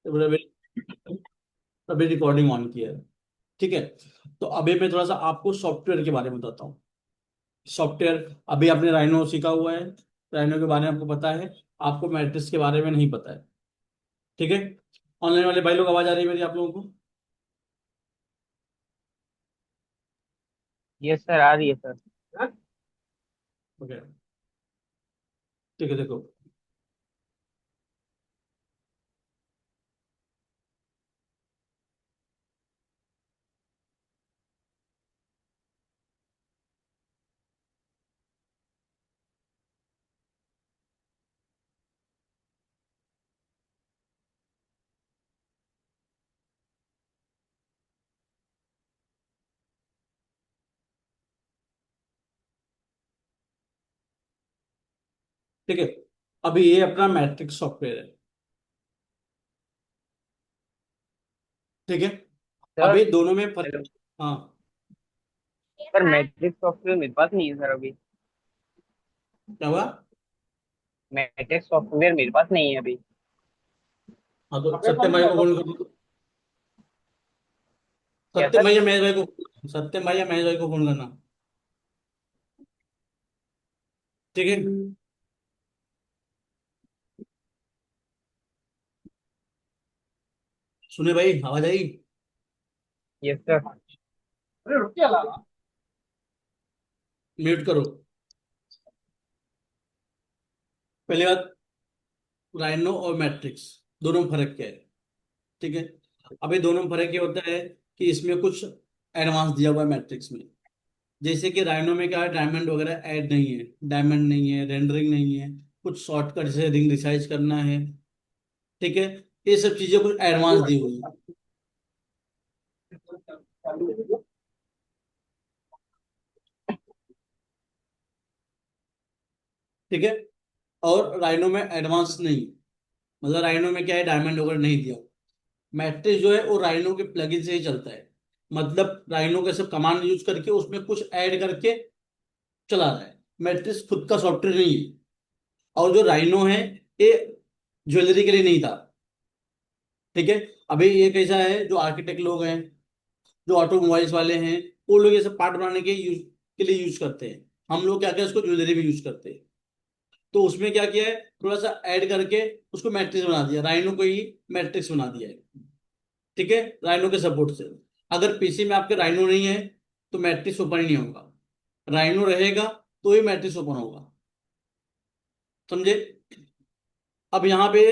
तो अभी recording on किया है। ठीक है। तो अभी मैं थोड़ा सा आपको सॉफ्टवेयर के बारे में बताता हूँ। सॉफ्टवेयर, अभी आपने राइनो सीखा हुआ है, राइनो के बारे में आपको पता है, आपको मैट्रिक्स के बारे में नहीं पता है। ठीक है। ऑनलाइन वाले भाई लोग, आवाज आ रही है मेरी आप लोगों को? यस सर, आ रही है सर। ओके। ठीक है, देखो। ठीक है। अभी ये अपना मैट्रिक्स सॉफ्टवेयर है। ठीक है। सर अभी दोनों में फर्क। हाँ। सर मैट्रिक्स सॉफ्टवेयर मेरे पास नहीं है सर अभी। क्या हुआ? मैट्रिक्स सॉफ्टवेयर मेरे पास नहीं है अभी। हाँ, तो सत्यम भाई को फोन कर। क्या सत्यम सर? भाई या महेश भाई को, सत्यम भाई या महेश भाई को फोन करना। ठीक है। सुने भाई, आवाज आई? Yes sir. म्यूट करो। पहली बात, राइनो और मैट्रिक्स दोनों में फर्क क्या है? ठीक है। अभी दोनों में फर्क ये होता है कि इसमें कुछ एडवांस दिया हुआ है मैट्रिक्स में। जैसे कि राइनो में क्या है, डायमंड वगैरह ऐड नहीं है, डायमंड नहीं है, रेंडरिंग नहीं है, कुछ शॉर्टकट से रिंग रिसाइज करना है। ठीक है। ये सब चीजें कुछ एडवांस दी हुई है। ठीक है। और राइनो में एडवांस नहीं, मतलब राइनो में क्या है, डायमंड वगैरह नहीं दिया। मैट्रिक्स जो है वो राइनो के प्लगइन से ही चलता है। मतलब राइनो के सब कमांड यूज करके उसमें कुछ ऐड करके चला रहा है। मैट्रिक्स खुद का सॉफ्टवेयर नहीं है। और जो राइनो है, ये ज्वेलरी के लिए नहीं था। ठीक है। अभी ये कैसा है, जो आर्किटेक्ट लोग हैं, जो ऑटोमोबाइल्स वाले हैं, वो लोग ये सब पार्ट बनाने के लिए यूज करते हैं। हम लोग क्या क्या इसको ज्वेलरी में यूज करते हैं। तो उसमें क्या किया है, थोड़ा सा ऐड करके उसको मैट्रिक्स बना दिया, राइनो को ही मैट्रिक्स बना दिया है। ठीक है। राइनो के सपोर्ट से। अगर पीसी में आपके राइनो नहीं है तो मैट्रिक्स ओपन ही नहीं होगा। राइनो रहेगा तो ही मैट्रिक्स ओपन होगा। समझे? अब यहाँ पे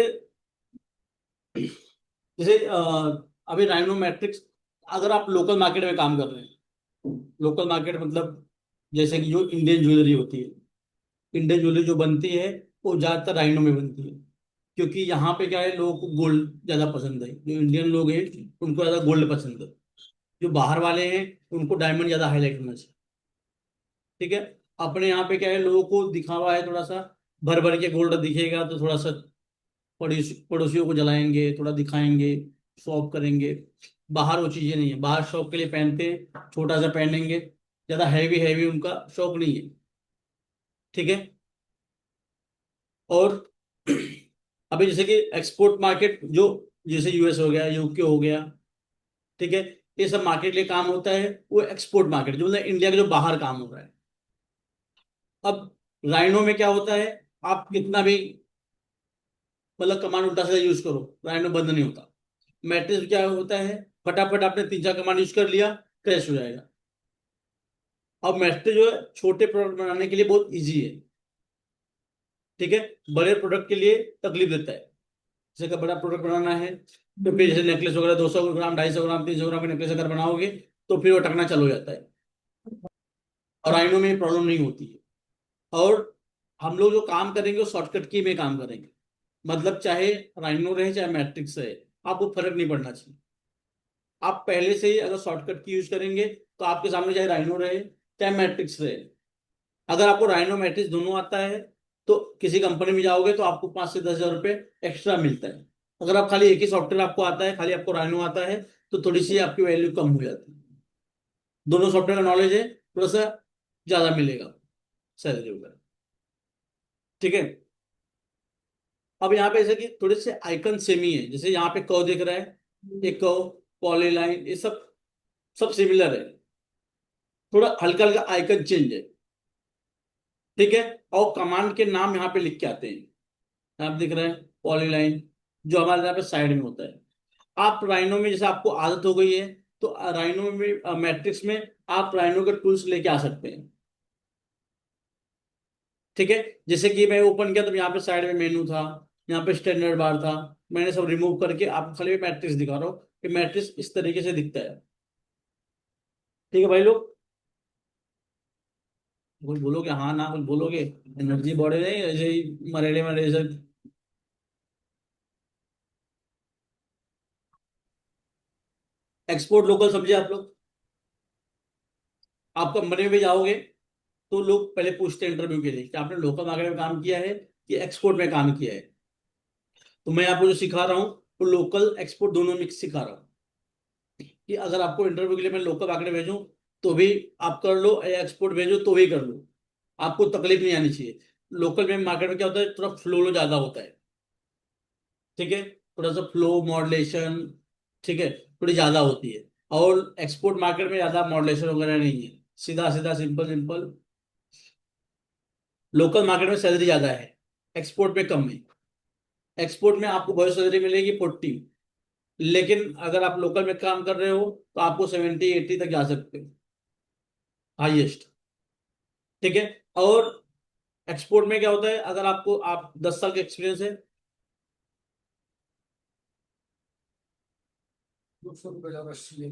जैसे अभी राइनो मैट्रिक्स, अगर आप लोकल मार्केट में काम कर रहे हैं, लोकल मार्केट मतलब जैसे कि जो इंडियन ज्वेलरी होती है, इंडियन ज्वेलरी जो बनती है वो ज्यादातर राइनो में बनती है। क्योंकि यहाँ पे क्या है, लोगों को गोल्ड ज्यादा पसंद है, जो इंडियन लोग हैं उनको ज्यादा गोल्ड पसंद है। जो बाहर वाले हैं उनको डायमंड ज्यादा हाईलाइट होना चाहिए। ठीक है। अपने यहाँ पे क्या है, लोगों को दिखावा है थोड़ा सा, भर भर के गोल्ड दिखेगा तो थोड़ा सा पड़ोसियों को जलाएंगे, थोड़ा दिखाएंगे, शो ऑफ करेंगे। बाहर वो चीजें नहीं है, बाहर शौक के लिए पहनते हैं, छोटा सा पहनेंगे, ज्यादा हैवी हैवी उनका शौक नहीं है। ठीक है। और अभी जैसे कि एक्सपोर्ट मार्केट जो, जैसे यूएस हो गया, यूके हो गया, ठीक है, ये सब मार्केट के लिए काम होता है। वो एक्सपोर्ट मार्केट जो मतलब इंडिया के जो बाहर काम हो रहा है। अब राइनो में क्या होता है, आप कितना भी मतलब कमांड उल्टा सीधा यूज करो, राइनो बंद नहीं होता। मैट्रिक्स क्या होता है, फटाफट आपने तीन चार कमांड यूज कर लिया, क्रैश हो जाएगा। अब मैट्रिक्स जो है छोटे प्रोडक्ट बनाने के लिए बहुत इजी है। ठीक है। बड़े प्रोडक्ट के लिए तकलीफ देता है। जैसे का बड़ा प्रोडक्ट बनाना है तो फिर जैसे नेकलेस वगैरह 200 ग्राम, 250 ग्राम, 300 ग्राम का नेकलेस अगर बनाओगे तो फिर वो टकना चालू हो जाता है। और आइनो में प्रॉब्लम नहीं होती है। और हम लोग जो काम करेंगे वो शॉर्टकट की में काम करेंगे। मतलब चाहे राइनो रहे चाहे मैट्रिक्स रहे, आपको फर्क नहीं पड़ना चाहिए। आप पहले से ही अगर शॉर्टकट की यूज करेंगे तो आपके सामने चाहे राइनो रहे चाहे मैट्रिक्स रहे। अगर आपको राइनो मैट्रिक्स दोनों आता है तो किसी कंपनी में जाओगे तो आपको 5 से 10 हजार रुपये एक्स्ट्रा मिलता है। अगर आप खाली एक ही सॉफ्टवेयर आपको आता है, खाली आपको राइनो आता है, तो थोड़ी सी आपकी वैल्यू कम हो जाती है। दोनों सॉफ्टवेयर का नॉलेज है, थोड़ा सा ज्यादा मिलेगा सैलरी वगैरह। ठीक है। अब यहाँ पे जैसे कि थोड़े से आइकन सेम ही है, जैसे यहाँ पे कर्व दिख रहा है, एक कर्व, पॉलीलाइन, ये सब सब सिमिलर है, थोड़ा हल्का हल्का आइकन चेंज है। ठीक है। और कमांड के नाम यहाँ पे लिख के आते हैं, आप दिख रहे हैं पॉलीलाइन, जो हमारे यहाँ पे साइड में होता है। आप राइनो में जैसे आपको आदत हो गई है, तो राइनो में मैट्रिक्स में आप राइनो के टूल्स लेके आ सकते हैं। ठीक है। जैसे कि मैं ओपन किया तो यहाँ पे साइड में मेनू था, यहाँ पे स्टैंडर्ड बार था, मैंने सब रिमूव करके आपको खाली मैट्रिक्स दिखा रहा हूँ कि मैट्रिक्स इस तरीके से दिखता है। ठीक है भाई लोग, कुछ बोलोगे हाँ ना, कुछ बोलोगे, एनर्जी बढ़े नहीं ऐसे ही मरेड़े मरेड़े से। एक्सपोर्ट लोकल समझे आप लोग? आप कंपनी में भी जाओगे तो लोग पहले पूछते हैं इंटरव्यू के लिए कि आपने लोकल मार्केट में काम किया है कि एक्सपोर्ट में काम किया है। तो मैं आपको जो सिखा रहा हूँ वो लोकल एक्सपोर्ट दोनों मिक्स सिखा रहा हूँ, कि अगर आपको इंटरव्यू के लिए मैं लोकल मार्केट भेजूं तो भी आप कर लो, या एक्सपोर्ट भेजो तो भी कर लो, आपको तकलीफ नहीं आनी चाहिए। लोकल में मार्केट में क्या होता है, थोड़ा फ्लो ज्यादा होता है। ठीक है। थोड़ा सा फ्लो मॉडलेशन, ठीक है, थोड़ी ज्यादा होती है। और एक्सपोर्ट मार्केट में ज्यादा मॉडलेशन वगैरह नहीं है, सीधा सीधा सिंपल सिंपल। लोकल मार्केट में सैलरी ज्यादा है, एक्सपोर्ट में कम है। एक्सपोर्ट में आपको बहुत सैलरी मिलेगी 40, लेकिन अगर आप लोकल में काम कर रहे हो तो आपको 70 80 तक जा सकते हो हाईएस्ट। ठीक है। और एक्सपोर्ट में क्या होता है, अगर आपको आप 10 साल का एक्सपीरियंस है। 200 रुपये ज्यादा चाहिए,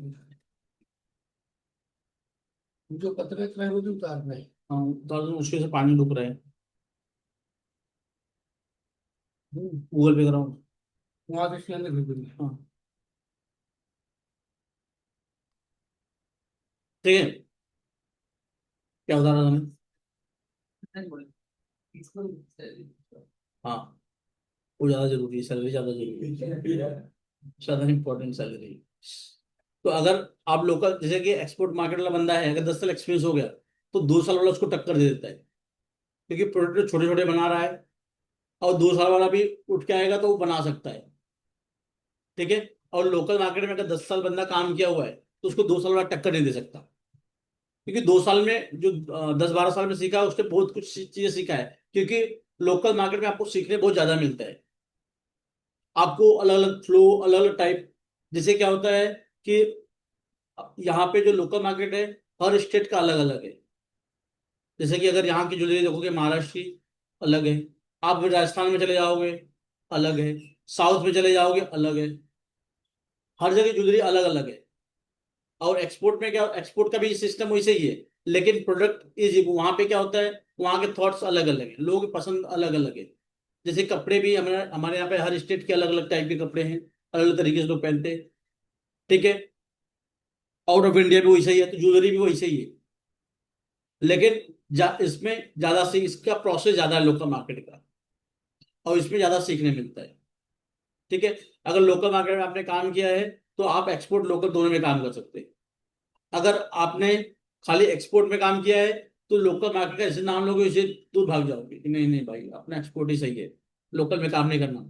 जो पतले हैं वो भी उतारना है। हाँ, तो मुश्किल से पानी डूब रहा है। गूगल पे कराऊँ? वहां से इसके अंदर भेज देंगे। हाँ। ठीक है। क्या बता रहा था मैं? हाँ, वो ज्यादा जरूरी है, सैलरी ज्यादा जरूरी है, ज्यादा इंपॉर्टेंट सैलरी। तो अगर आप लोकल जैसे कि एक्सपोर्ट मार्केट वाला बंदा है, अगर 10 साल एक्सपीरियंस हो गया तो 2 साल वाला उसको टक्कर दे देता है, क्योंकि प्रोडक्ट छोटे छोटे बना रहा है। और 2 साल वाला भी उठ के आएगा तो वो बना सकता है। ठीक है। और लोकल मार्केट में अगर 10 साल बंदा काम किया हुआ है तो उसको 2 साल वाला टक्कर नहीं दे सकता, क्योंकि 2 साल में जो 10 12 साल में सीखा है उसने बहुत कुछ चीजें सीखा है। क्योंकि लोकल मार्केट में आपको सीखने बहुत ज्यादा मिलता है, आपको अलग अलग फ्लो, अलग अलग टाइप। जैसे क्या होता है कि यहाँ पे जो लोकल मार्केट है, हर स्टेट का अलग अलग है। जैसे कि अगर यहाँ की ज्वेलरी देखोगे, महाराष्ट्र की अलग है, आप राजस्थान में चले जाओगे अलग है, साउथ में चले जाओगे अलग है, हर जगह ज्वेलरी अलग अलग है। और एक्सपोर्ट में क्या, एक्सपोर्ट का भी सिस्टम वैसे ही है, लेकिन प्रोडक्ट इज वहां पे क्या होता है, वहां के थॉट्स अलग अलग है, लोगों की पसंद अलग अलग है। जैसे कपड़े भी हमारे हमारे यहाँ पे हर स्टेट के अलग अलग टाइप के कपड़े हैं, अलग अलग तरीके से लोग पहनते हैं। ठीक है। आउट ऑफ इंडिया भी वैसे ही है, तो ज्वेलरी भी वैसे ही है। लेकिन इसमें ज्यादा से इसका प्रोसेस ज्यादा है लोकल मार्केट का, और इसमें ज्यादा सीखने मिलता है। ठीक है। अगर लोकल मार्केट में आपने काम किया है तो आप एक्सपोर्ट लोकल दोनों में काम कर सकते हैं। अगर आपने खाली एक्सपोर्ट में काम किया है तो लोकल मार्केट का ऐसे नाम लोगे उसे दूर भाग जाओगे कि नहीं नहीं भाई, अपना एक्सपोर्ट ही सही है, लोकल में काम नहीं करना।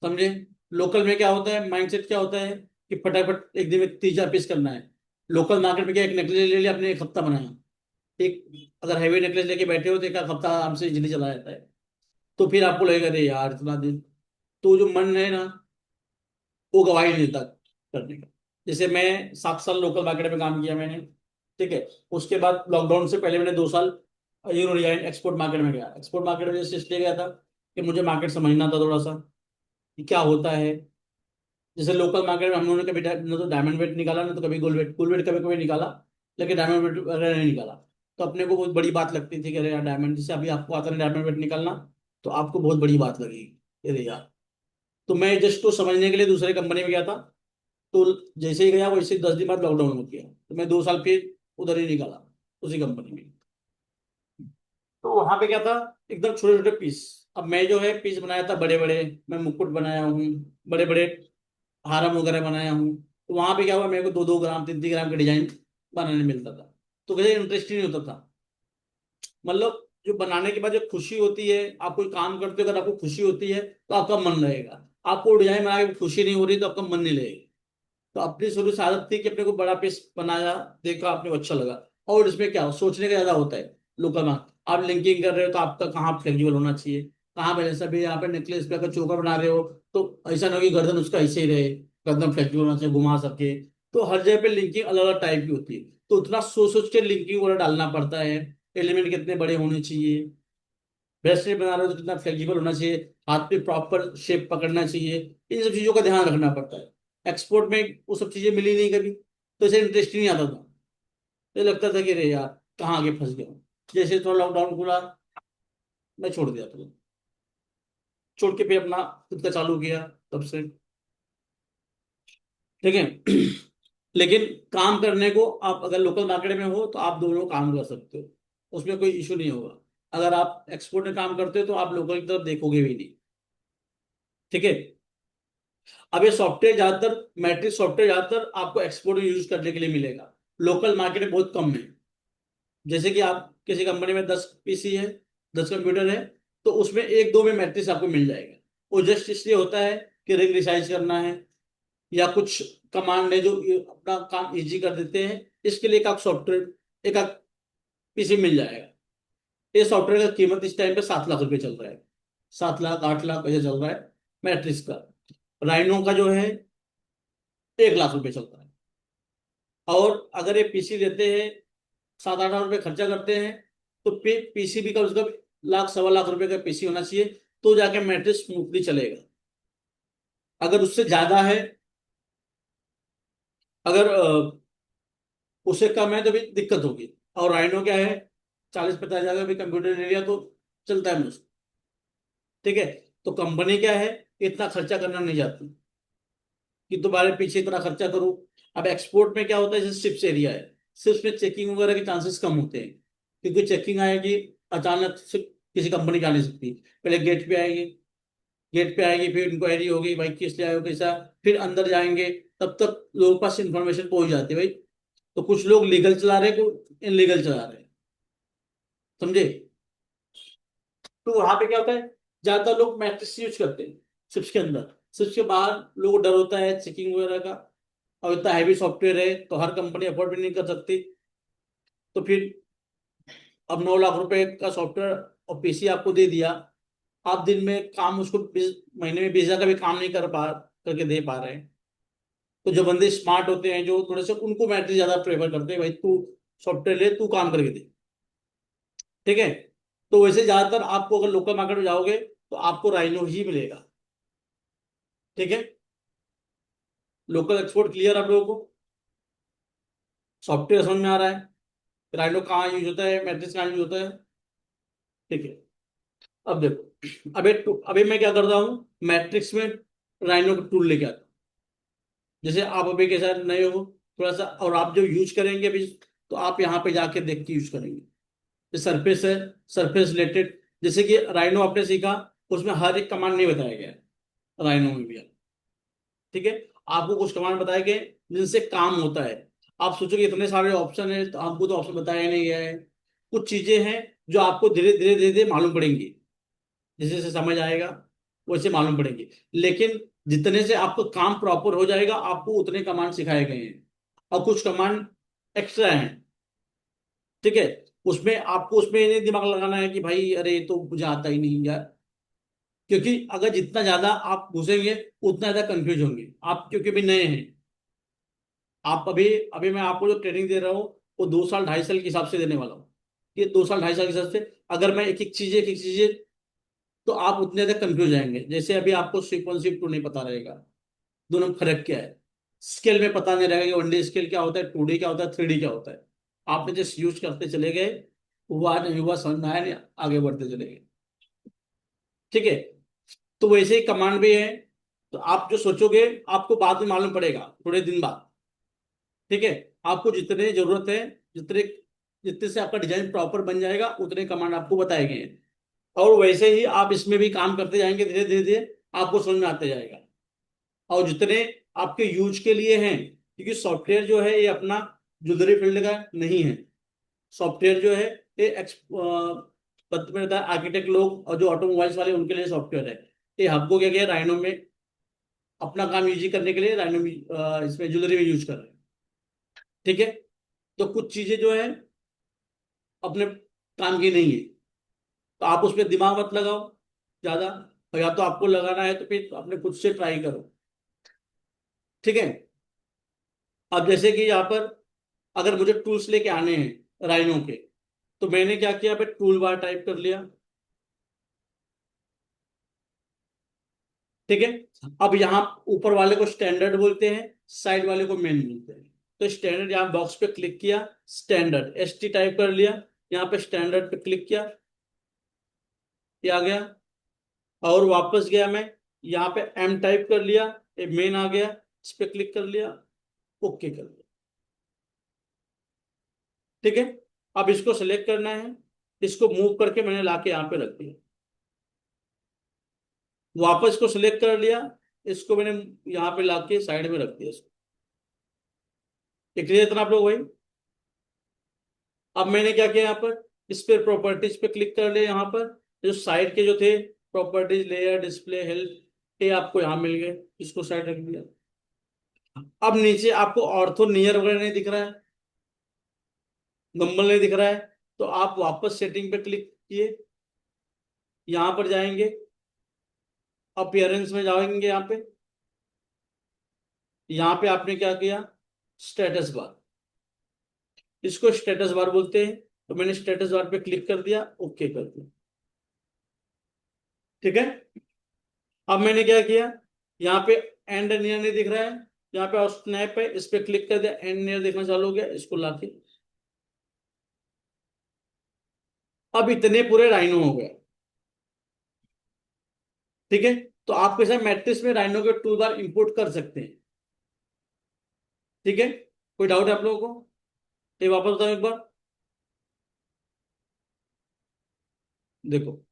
समझे? लोकल में क्या होता है, माइंडसेट क्या होता है कि फटाफट एक दिन में 3 4 पीस करना है। लोकल मार्केट में क्या, एक नेकलेस ले लिया आपने, एक हफ्ता बनाया, एक अगर हैवी नेकलेस लेके बैठे हो तो एक हफ्ता आराम से इजीली चला जाता है। तो फिर आपको लगेगा अरे यार इतना दिन, तो जो मन है ना वो गवाही नहीं देता करने का। जैसे मैं 7 साल लोकल मार्केट में काम किया मैंने। ठीक है। उसके बाद लॉकडाउन से पहले मैंने 2 साल यूरो रिजाइन एक्सपोर्ट मार्केट में गया। एक्सपोर्ट मार्केट में जैसे इसलिए गया था कि मुझे मार्केट समझना था थोड़ा सा, कि क्या होता है। जैसे लोकल मार्केट में हम लोगों ने कभी न तो डायमंड वेट निकाला, ना तो कभी गोल्ड वेट कभी कभी निकाला, लेकिन डायमंड वेट वगैरह नहीं निकाला। तो अपने को बहुत बड़ी बात लगती थी कि अरे यार डायमंड, जैसे अभी आपको आता है डायमंड वेट निकालना, तो आपको बहुत बड़ी बात लगेगी अरे यार। तो मैं जस्ट तो समझने के लिए दूसरे कंपनी में गया था। तो जैसे ही गया वैसे ही 10 दिन बाद लॉकडाउन हो गया, तो मैं 2 साल फिर उधर ही निकाला, उसी कंपनी में। तो वहां पे क्या था, एकदम छोटे छोटे पीस। अब मैं जो है पीस बनाया था बड़े बड़े, मैं मुकुट बनाया हूँ, बड़े बड़े हारम वगैरह बनाया हूँ। तो वहां पे क्या हुआ, मेरे को 2 2 ग्राम 3 3 ग्राम के डिजाइन बनाने मिलता था, तो मुझे इंटरेस्ट ही नहीं होता था। मतलब जो बनाने के बाद जो खुशी होती है, आप कोई काम करते हो अगर आपको खुशी होती है तो आपका मन रहेगा। आपको डिजाइन बना के खुशी नहीं हो रही तो आपका मन नहीं लगेगा। तो अपनी शुरू से आदत थी कि अपने को बड़ा पीस बनाया, देखा आपने को अच्छा लगा। और इसमें क्या सोचने का ज्यादा होता है लोकल में। आप लिंकिंग कर रहे हो तो आपका कहाँ फ्लेक्सिबल होना चाहिए, कहाँ पे जैसा भी यहाँ पे नेकलेस पे अगर चोकर बना रहे हो तो ऐसा ना हो कि गर्दन उसका ऐसे ही रहे, गर्दन फ्लेक्सिबल होना चाहिए, घुमा सके। तो हर जगह पे लिंकिंग अलग अलग टाइप की होती है। तो उतना सोच सोच के लिंकिंग वाला डालना पड़ता है। एलिमेंट कितने बड़े होने चाहिए, ब्रेस्ट शेप बना रहे हो तो कितना फ्लेक्सिबल होना चाहिए, हाथ पे प्रॉपर शेप पकड़ना चाहिए, इन सब चीजों का ध्यान रखना पड़ता है। एक्सपोर्ट में वो सब चीजें मिली नहीं कभी, तो इसे इंटरेस्ट ही नहीं आता था। ये लगता था कि अरे यार कहाँ आगे फंस गया हूँ। जैसे थोड़ा लॉकडाउन खुला, मैं छोड़ दिया था। छोड़ के फिर अपना खुद का चालू किया तब से। ठीक है। लेकिन काम करने को आप अगर लोकल मार्केट में हो तो आप दोनों काम कर सकते हो, उसमें कोई इशू नहीं होगा। अगर आप एक्सपोर्ट में काम करते हो तो आप लोकल की तरफ देखोगे भी नहीं। ठीक है। अब ये सॉफ्टवेयर ज्यादातर, मैट्रिक सॉफ्टवेयर ज्यादातर आपको एक्सपोर्ट में यूज करने के लिए मिलेगा, लोकल मार्केट में बहुत कम है। जैसे कि आप किसी कंपनी में 10 पीसी है, 10 कंप्यूटर है, तो उसमें एक दो में मैट्रिक्स आपको मिल जाएगा। वो जस्ट इसलिए होता है कि रिंग रिसाइज करना है या कुछ कमांड है जो ये अपना काम इजी कर देते हैं, इसके लिए एक आध सॉफ्टवेयर, एक आध पीसी मिल जाएगा। ये सॉफ्टवेयर का कीमत इस टाइम पे 7 लाख रुपए चल रहा है, 7 लाख 8 लाख ऐसे चल रहा है मैट्रिक्स का। राइनो का जो है 1 लाख रुपए चल रहा है। और अगर ये पीसी लेते हैं, 7 8 लाख रुपए खर्चा करते हैं, तो पीसी भी कम से कम लाख सवा लाख रुपए का पीसी होना चाहिए, तो जाके मैट्रिक्स स्मूथली चलेगा। अगर उससे ज्यादा है, अगर उससे कम है तो भी दिक्कत होगी। और राइनो क्या है, 40 50 हजार का भी कंप्यूटर ले लिया तो चलता है मुझसे। ठीक है। तो कंपनी क्या है, इतना खर्चा करना नहीं चाहती कि तुम्हारे पीछे इतना खर्चा करो। अब एक्सपोर्ट में क्या होता है, जैसे शिप्स एरिया है, शिप्स में चेकिंग वगैरह के चांसेस कम होते हैं, क्योंकि चेकिंग आएगी अचानक से, किसी कंपनी जा नहीं सकती। पहले गेट पे आएगी, गेट पे आएगी, फिर इंक्वायरी होगी भाई किस लिए आए हो कैसा, फिर अंदर जाएंगे, तब तक लोगों के पास इंफॉर्मेशन पहुंच जाती है भाई। तो कुछ लोग लीगल चला रहे हैं, कुछ इनलीगल चला रहे हैं, समझे। तो वहां पे क्या होता है, ज्यादातर लोग मैट्रिक्स यूज करते हैं शिप्स के अंदर। शिप्स के बाहर लोगों को डर होता है चेकिंग वगैरह का, और इतना हैवी सॉफ्टवेयर है तो हर कंपनी अफोर्ड भी नहीं कर सकती। तो फिर अब 9 लाख रुपए का सॉफ्टवेयर और पीसी आपको दे दिया, आप दिन में काम उसको महीने में 20 हजार का भी काम नहीं कर पा करके दे पा रहे हैं। तो जो बंदे स्मार्ट होते हैं, जो थोड़े से, उनको मैट्रिक्स ज्यादा प्रेफर करते हैं, भाई तू सॉफ्टवेयर ले, तू काम करके दे। ठीक है। तो वैसे ज्यादातर आपको अगर लोकल मार्केट में जाओगे तो आपको राइनो ही मिलेगा। ठीक है। लोकल एक्सपोर्ट क्लियर आप लोगों को, सॉफ्टवेयर समझ में आ रहा है, राइनो कहाँ यूज होता है, मैट्रिक्स कहाँ यूज होता है। ठीक है। अब देखो, अभी मैं क्या करता हूँ, मैट्रिक्स में राइनो का टूल लेके आता हूँ। जैसे आप अभी के साथ नए हो थोड़ा सा, और आप जो यूज करेंगे अभी, तो आप यहाँ पे जाके देख के यूज करेंगे। सरफेस है, सरफेस रिलेटेड, जैसे कि राइनो आपने सीखा, उसमें हर एक कमांड नहीं बताया गया है, राइनो में भी है। ठीक है। आपको कुछ कमांड बताए गए जिनसे काम होता है। आप सोचोगे इतने सारे ऑप्शन है, तो आपको तो ऑप्शन बताया नहीं गया है। कुछ चीजें हैं जो आपको धीरे धीरे धीरे धीरे मालूम पड़ेंगी, जैसे जैसे समझ आएगा वैसे मालूम पड़ेंगे। लेकिन जितने से आपको काम प्रॉपर हो जाएगा, आपको उतने कमांड सिखाए गए हैं, और कुछ कमांड एक्स्ट्रा हैं। ठीक है। उसमें आपको उसमें नहीं दिमाग लगाना है कि भाई अरे ये तो मुझे आता ही नहीं यार, क्योंकि अगर जितना ज्यादा आप घुसेंगे उतना ज्यादा कंफ्यूज होंगे आप, क्योंकि भी नए हैं। आप अभी अभी मैं आपको जो ट्रेनिंग दे रहा हूँ वो 2 साल 2.5 साल के हिसाब से देने वाला हूँ। ये 2 साल 2.5 साल के हिसाब से अगर मैं एक एक चीज, तो आप उतने ज्यादा कंफ्यूज जाएंगे। जैसे अभी आपको शिप वन शिप टू नहीं पता रहेगा, दोनों में फर्क क्या है। स्केल में पता नहीं रहेगा कि 1D स्केल क्या होता है, 2D क्या होता है, 3D क्या होता है। आपने जस्ट यूज करते चले गए, हुआ नहीं हुआ समझ में आया नहीं, आगे बढ़ते चले गए। ठीक है। तो वैसे ही कमांड भी है, तो आप जो सोचोगे आपको बाद में मालूम पड़ेगा थोड़े दिन बाद। ठीक है। आपको जितने जरूरत है, जितने जितने से आपका डिजाइन प्रॉपर बन जाएगा, उतने कमांड आपको बताए गए हैं। और वैसे ही आप इसमें भी काम करते जाएंगे, धीरे धीरे धीरे आपको समझ में आते जाएगा। और जितने आपके यूज के लिए हैं, क्योंकि सॉफ्टवेयर जो है ये अपना ज्वेलरी फील्ड का नहीं है। सॉफ्टवेयर जो है ये पत्र में रहता है आर्किटेक्ट लोग और जो ऑटोमोबाइल्स वाले उनके लिए सॉफ्टवेयर है। ये हब को क्या किया राइनो में अपना काम इजी करने के लिए राइनो में इसमें ज्वेलरी में यूज कर रहे हैं। ठीक है, तो कुछ चीजें जो है अपने काम की नहीं है, तो आप उस पर दिमाग मत लगाओ ज्यादा, और या तो आपको लगाना है तो फिर अपने खुद से ट्राई करो। ठीक है, अब जैसे कि यहाँ पर अगर मुझे टूल्स लेके आने हैं राइनो के, तो मैंने क्या किया, पे टूल बार टाइप कर लिया। ठीक है, अब यहाँ ऊपर वाले को स्टैंडर्ड बोलते हैं, साइड वाले को मेन बोलते हैं। तो स्टैंडर्ड, यहाँ बॉक्स पे क्लिक किया, स्टैंडर्ड ST टाइप कर लिया, यहाँ पे स्टैंडर्ड पे क्लिक किया, ये आ गया। और वापस गया मैं, यहाँ पे M टाइप कर लिया, ये मेन आ गया, इस पे क्लिक कर लिया, ओके कर लिया। ठीक है, अब इसको सेलेक्ट करना है, इसको मूव करके मैंने लाके यहाँ पे रख दिया, वापस को सिलेक्ट कर लिया, इसको मैंने यहाँ पे लाके साइड में रख दिया इसको। ये क्लियर इतना आप लोग भाई? अब मैंने क्या किया, यहाँ पर इस पे प्रॉपर्टीज पे क्लिक कर लिया, यहाँ पर जो साइड के जो थे प्रॉपर्टीज, लेयर, डिस्प्ले, हेल्थ, ये आपको यहाँ मिल गए, इसको साइड रख दिया। अब नीचे आपको ऑर्थो नियर वगैरह नहीं दिख रहा है, नंबर नहीं दिख रहा है, तो आप वापस सेटिंग पे क्लिक किए, यहाँ पर जाएंगे, अपीयरेंस में जाएंगे, यहाँ पे आपने क्या किया, स्टेटस बार, इसको स्टेटस बार बोलते हैं, तो मैंने स्टेटस बार पे क्लिक कर दिया, ओके कर दिया। ठीक है, अब मैंने क्या किया, यहाँ पे एंड नियर नहीं दिख रहा है, यहाँ पे और स्नैप है, इस पे क्लिक कर दिया, एंड नियर दिखना चालू हो गया, इसको लाके अब इतने पूरे राइनो हो गए। ठीक है, तो आप कैसे मैट्रिक्स में राइनो के टूल बार इंपोर्ट कर सकते हैं। ठीक है, कोई डाउट है आप लोगों को? ये वापस बताओ एक बार, देखो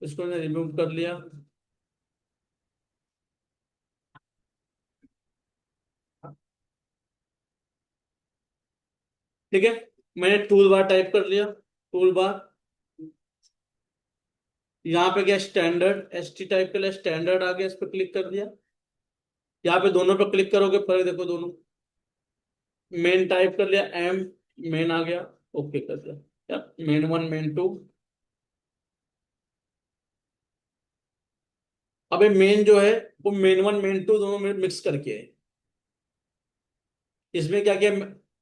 इसको मैंने रिमूव कर लिया। ठीक है, मैंने टूल बार टाइप कर लिया, टूल बार, यहाँ पे गया स्टैंडर्ड, ST टाइप कर लिया, स्टैंडर्ड आ गया, इस पर क्लिक कर दिया। यहाँ पे दोनों पे क्लिक करोगे फर्क देखो दोनों, मेन टाइप कर लिया, M, मेन आ गया, ओके कर दिया, या मेन 1 मेन 2। अबे मेन जो है वो मेन 1 मेन 2 दोनों में मिक्स करके है, इसमें क्या किया,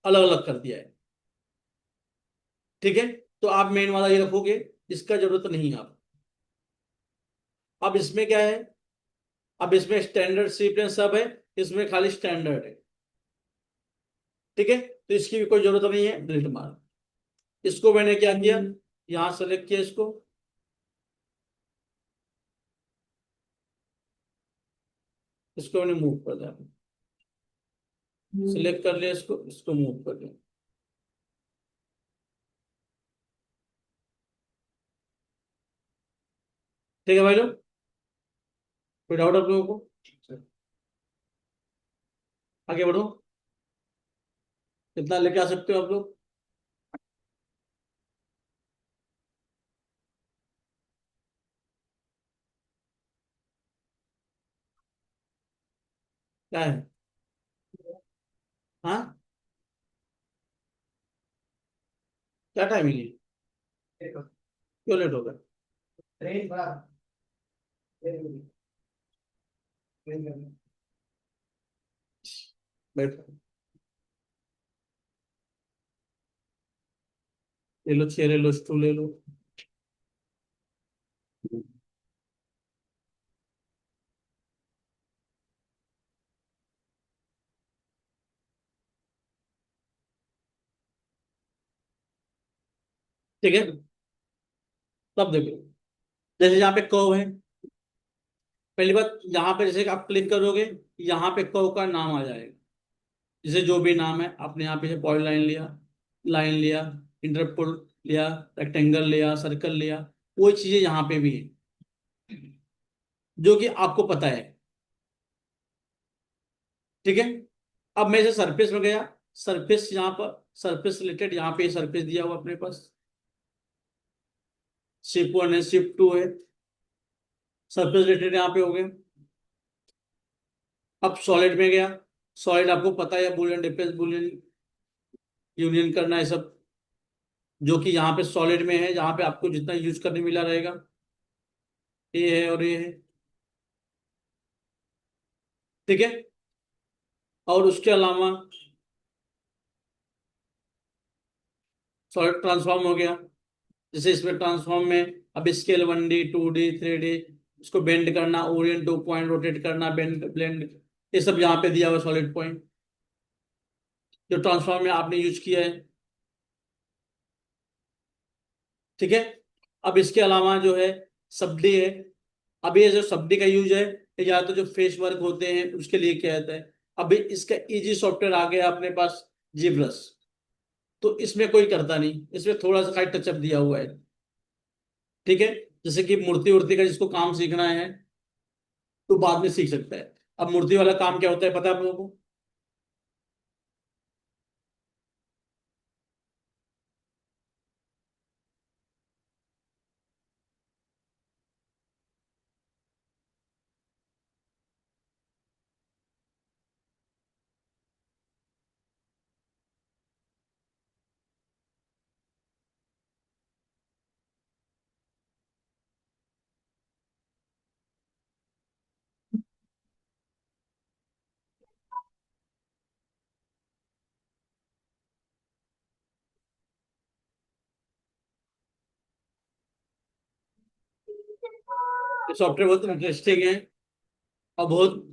अलग अलग कर दिया है। ठीक है, तो आप मेन वाला ये रखोगे, इसका जरूरत नहीं है आप। अब इसमें क्या है, अब इसमें स्टैंडर्ड सी प्लेन सब है, इसमें खाली स्टैंडर्ड है। ठीक है, तो इसकी भी कोई जरूरत नहीं है, डिलीट मार। इसको मैंने क्या किया, यहां सेलेक्ट किया, इसको इसको मैंने मूव कर दिया, सिलेक्ट कर लिया, इसको इसको मूव कर लिया। ठीक है भाई लोग, कोई डाउट आप लोगों को? आगे बढ़ो, कितना लेके आ सकते हो आप लोग? क्या है? हाँ, क्या टाइमिंग है, क्यों लेट हो गया? ट्रेन बड़ा ट्रेन बैठो, ले लो, चेयर ले लो, स्टूल ले लो। ठीक है, तब देखो, जैसे यहाँ पे कर्व है, पहली बात यहाँ पे जैसे कि आप क्लिक करोगे, यहाँ पे कर्व का नाम आ जाएगा, जैसे जो भी नाम है आपने यहाँ पे पॉइंट लाइन लिया, लाइन लिया, इंटरपोल लिया, रेक्टेंगल लिया, सर्कल लिया, वो चीजें यहाँ पे भी है जो कि आपको पता है। ठीक है, अब मैं इसे सरफेस में गया, सरफेस यहाँ पर सरफेस रिलेटेड, यहाँ पे सरफेस दिया हुआ अपने पास, शिप 1 है, शिप 2 है, सरफेस रिलेटेड यहाँ पे हो गए। अब सॉलिड में गया, सॉलिड आपको पता है, बुलियन डिफरेंस, बुलियन यूनियन करना है सब, जो कि यहाँ पे सॉलिड में है, जहाँ पे आपको जितना यूज करने मिला रहेगा, ये है और ये है। ठीक है। और उसके अलावा सॉलिड ट्रांसफॉर्म हो गया, जैसे इसमें ट्रांसफॉर्म में अब स्केल 1D 2D 3D, इसको बेंड करना, ओरिएंट 2 पॉइंट रोटेट करना, बेंड ब्लेंड, ये सब यहाँ पे दिया हुआ सॉलिड पॉइंट, जो ट्रांसफॉर्म में आपने यूज किया है। ठीक है। अब इसके अलावा जो है सब्डी है। अब ये जो सब्डी का यूज है, ये ज्यादातर जो फेस वर्क होते हैं उसके लिए किया जाता है। अभी इसका इजी सॉफ्टवेयर आ गया अपने पास, जीब्रस। तो इसमें कोई करता नहीं, इसमें थोड़ा सा खाली टचअप दिया हुआ है। ठीक है। जैसे कि मूर्ति उर्ति का जिसको काम सीखना है तो बाद में सीख सकता है। अब मूर्ति वाला काम क्या होता है पता है आप लोगों को? ये सॉफ्टवेयर बहुत इंटरेस्टिंग है और बहुत,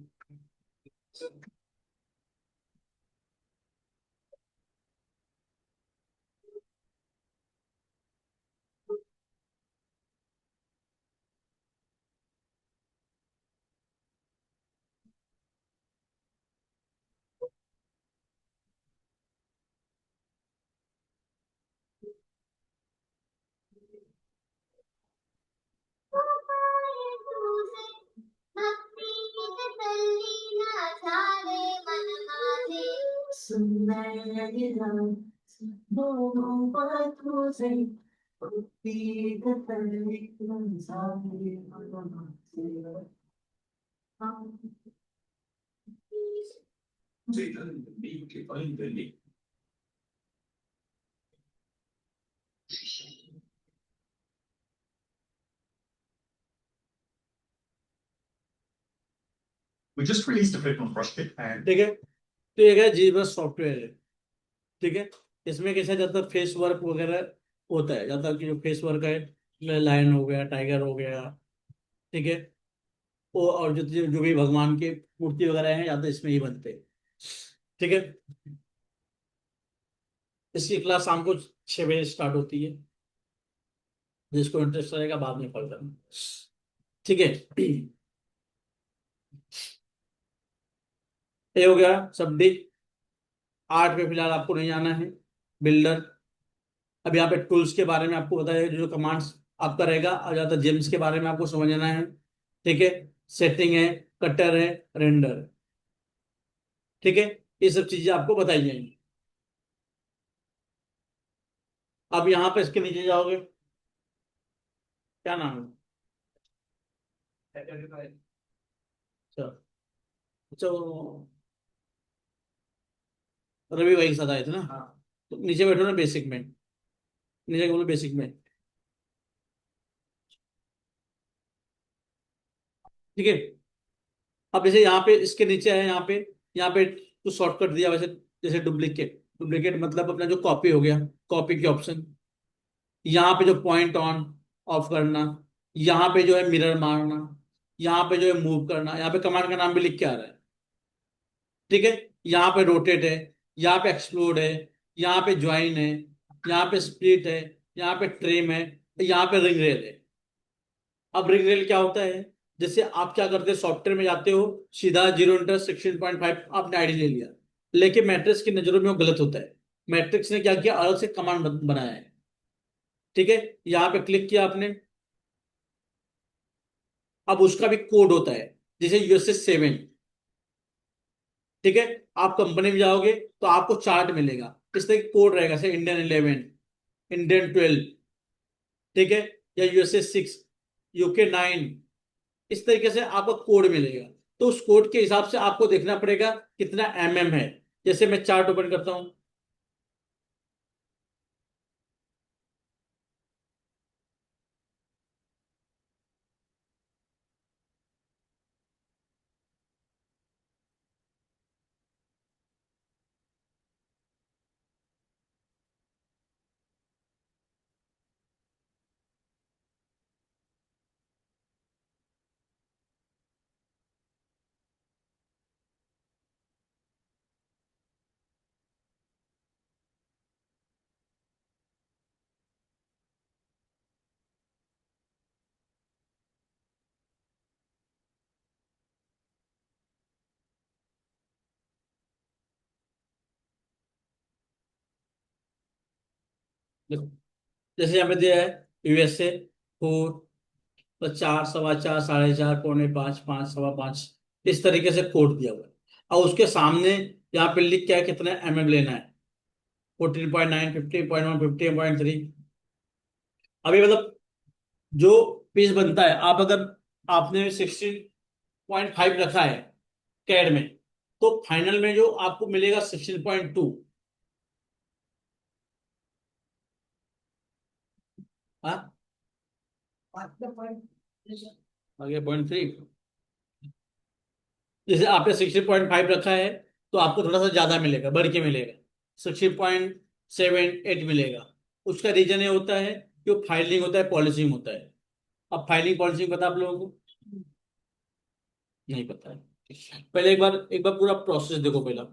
We just released a bit on CrossFit and ठीक है। तो ये है जीबस सॉफ्टवेयर है। ठीक है। इसमें कैसा जाता है, फेस वर्क वगैरह होता है, ज्यादा कि जो फेस वर्क है, लायन हो गया, टाइगर हो गया। ठीक है। वो और जो जो भी भगवान के मूर्ति वगैरह हैं ज्यादा इसमें ही बनते हैं। ठीक है। इसकी क्लास शाम को 6 बजे स्टार्ट होती है, जिसको इंटरेस्ट रहेगा बाद में कॉल करना। ठीक है। ये हो गया सब डी। आर्ट पे फिलहाल आपको नहीं आना है, बिल्डर। अब यहाँ पे टूल्स के बारे में आपको बताया, जो कमांड्स आपका रहेगा, और ज्यादा जेम्स के बारे में आपको समझना है। ठीक है। सेटिंग है, कटर है, रेंडर। ठीक है। ये सब चीजें आपको बताई जाएंगी। अब यहाँ पे इसके नीचे जाओगे, क्या नाम है? अच्छा। अच्छा, रवि भाई के साथ आए थे ना? हाँ। तो नीचे बैठो ना, बेसिक में, नीचे बोलो बेसिक में। ठीक है। अब जैसे यहाँ पे इसके नीचे है, यहाँ पे कुछ शॉर्टकट दिया वैसे, जैसे डुप्लीकेट, डुप्लीकेट मतलब अपना जो कॉपी हो गया, कॉपी के ऑप्शन। यहाँ पे जो पॉइंट ऑन ऑफ करना, यहाँ पे जो है मिरर मारना, यहाँ पे जो है मूव करना, यहाँ पे कमांड का नाम भी लिख के आ रहा है। ठीक है। यहाँ पे रोटेट है, यहाँ पे एक्सप्लोड है, यहाँ पे ज्वाइन है, यहाँ पे स्प्लिट है, यहाँ पे ट्रिम है, यहाँ पे रिंग रेल है। अब रिंग रेल क्या होता है? जैसे आप क्या करते हैं, सॉफ्टवेयर में जाते हो, सीधा 0 × 16.5 आपने आईडी ले लिया, लेकिन मैट्रिक्स की नजरों में वो गलत होता है। मैट्रिक्स ने क्या किया, अलग से कमांड बनाया है। ठीक है। यहाँ पे क्लिक किया आपने, अब उसका भी कोड होता है, जैसे US7। ठीक है। आप कंपनी में जाओगे तो आपको चार्ट मिलेगा, इस तरह की कोड रहेगा, जैसे इंडियन 11, इंडियन 12, ठीक है, या यूएसए 6, यूके 9, इस तरीके से आपको कोड मिलेगा। तो उस कोड के हिसाब से आपको देखना पड़ेगा कितना है। जैसे मैं चार्ट ओपन करता हूं, जैसे यहाँ पे दिया है यूएसए 4, तो 4, सवा 4, साढ़े 4, पौने 5, 5, सवा 5, इस तरीके से कोड दिया हुआ है। और उसके सामने यहाँ पे लिख क्या है, कितना लेना है, 14.9, 15.1, 15.3। अभी मतलब जो पेज बनता है, आप अगर आपने 16.5 रखा है कैड में, तो फाइनल में जो आपको मिलेगा 16.2। हाँ, आगे 0.3। जैसे आपने 16.5 रखा है, तो आपको थोड़ा सा ज्यादा मिलेगा, बढ़ के मिलेगा, 16.7, 8 मिलेगा। उसका रीजन ये होता है कि वो फाइलिंग होता है, पॉलिसिंग होता है। अब फाइलिंग पॉलिसिंग पता आप लोगों को? नहीं पता है। पहले एक बार पूरा प्रोसेस देखो पहला।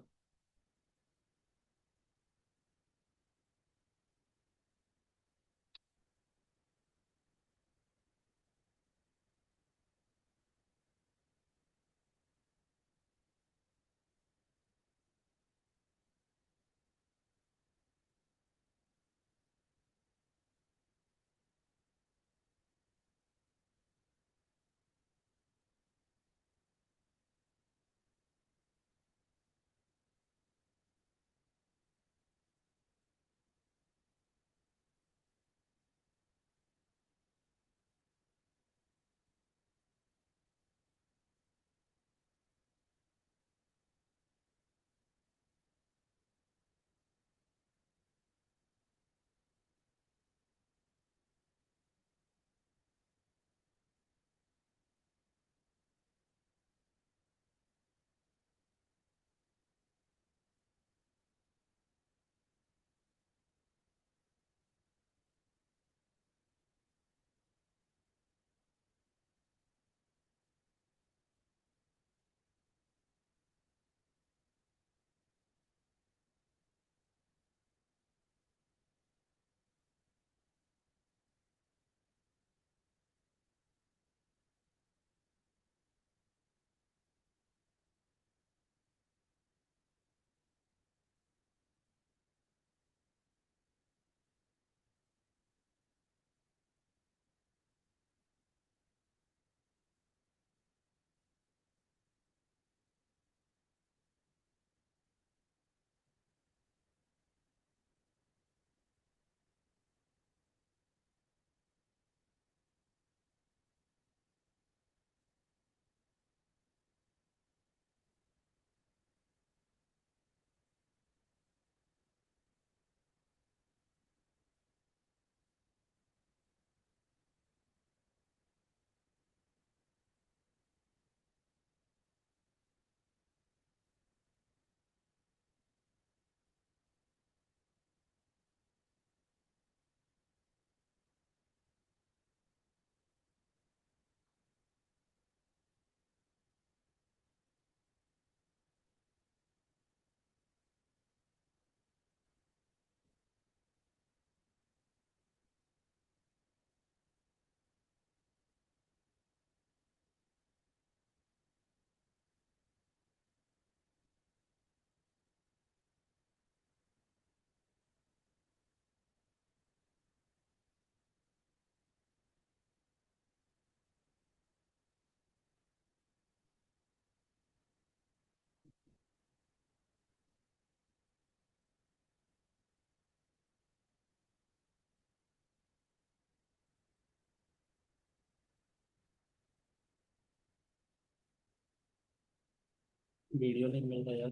वीडियो नहीं मिल रहा यार।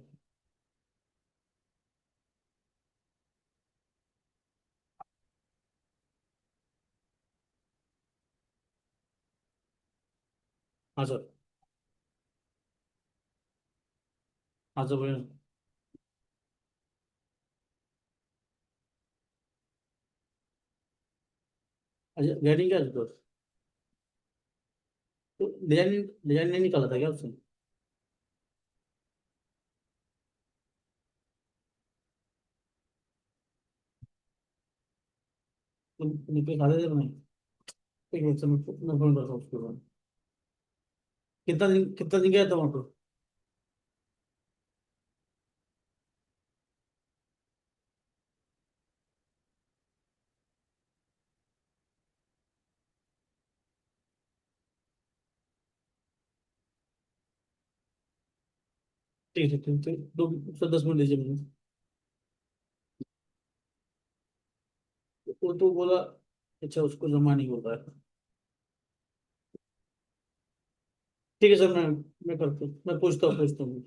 हाँ सर। हाँ सर बोलिए। अच्छा डिजाइनिंग क्या है तो? तो डिजाइन डिजाइन नहीं निकाला था क्या उसने? तुम पे खा दे नहीं। एक मिनट से मैं फोन करता हूँ उसके बाद। कितना दिन गया था वहाँ पे? ठीक है ठीक है, दो सर 10 मिनट दीजिए मुझे। वो तो बोला। अच्छा उसको जमा नहीं होता है। ठीक है सर, मैं करता हूँ, मैं पूछता हूँ।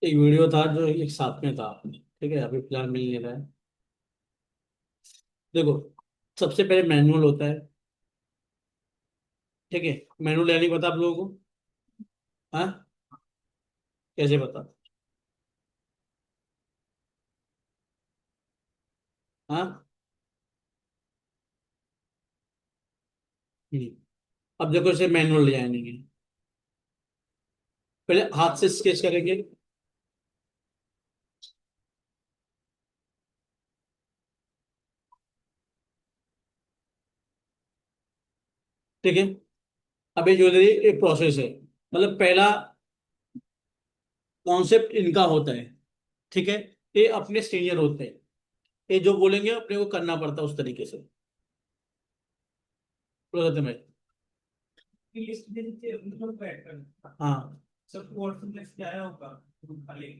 एक वीडियो था जो एक साथ में था, ठीक है, अभी फिलहाल मिल नहीं रहा है। देखो, सबसे पहले मैनुअल होता है। ठीक है। मैनुअल यानी पता आप लोगों को? हाँ। कैसे पता? हाँ। हम्म। अब देखो इसे मैनुअल डिजाइनिंग है। पहले हाथ से स्केच करेंगे। ठीक है। अब ये ज्वेलरी एक प्रोसेस है। मतलब पहला कॉन्सेप्ट इनका होता है। ठीक है। ये अपने सीनियर होते हैं। ये जो बोलेंगे अपने को करना पड़ता है उस तरीके से। प्रोसेस में। लिस्ट दे दीजिए उन लोगों को ऐड करना। हाँ। सबको व्हाट्सएप लिस्ट आया होगा ग्रुप खाली।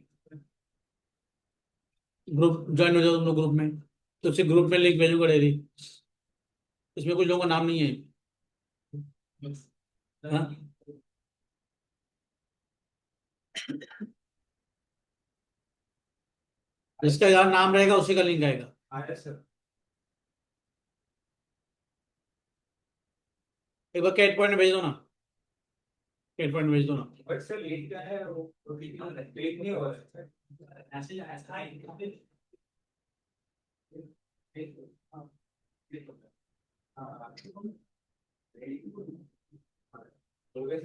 ग्रुप ज्वाइन हो जाओ तुम लोग ग्रुप में। तो उसे ग्रुप में लिंक भेजूंगा डेली। इसमें कुछ लोगों का नाम नहीं है। हाँ। जिसका यार नाम रहेगा उसी का लिंक आएगा। आया सर। एक बार कैट पॉइंट भेज दो ना। कैट पॉइंट भेज दो ना। बट सर लेट का है वो लेट नहीं हो रहा है सर। ऐसे ऐसा है। हाँ। हो गया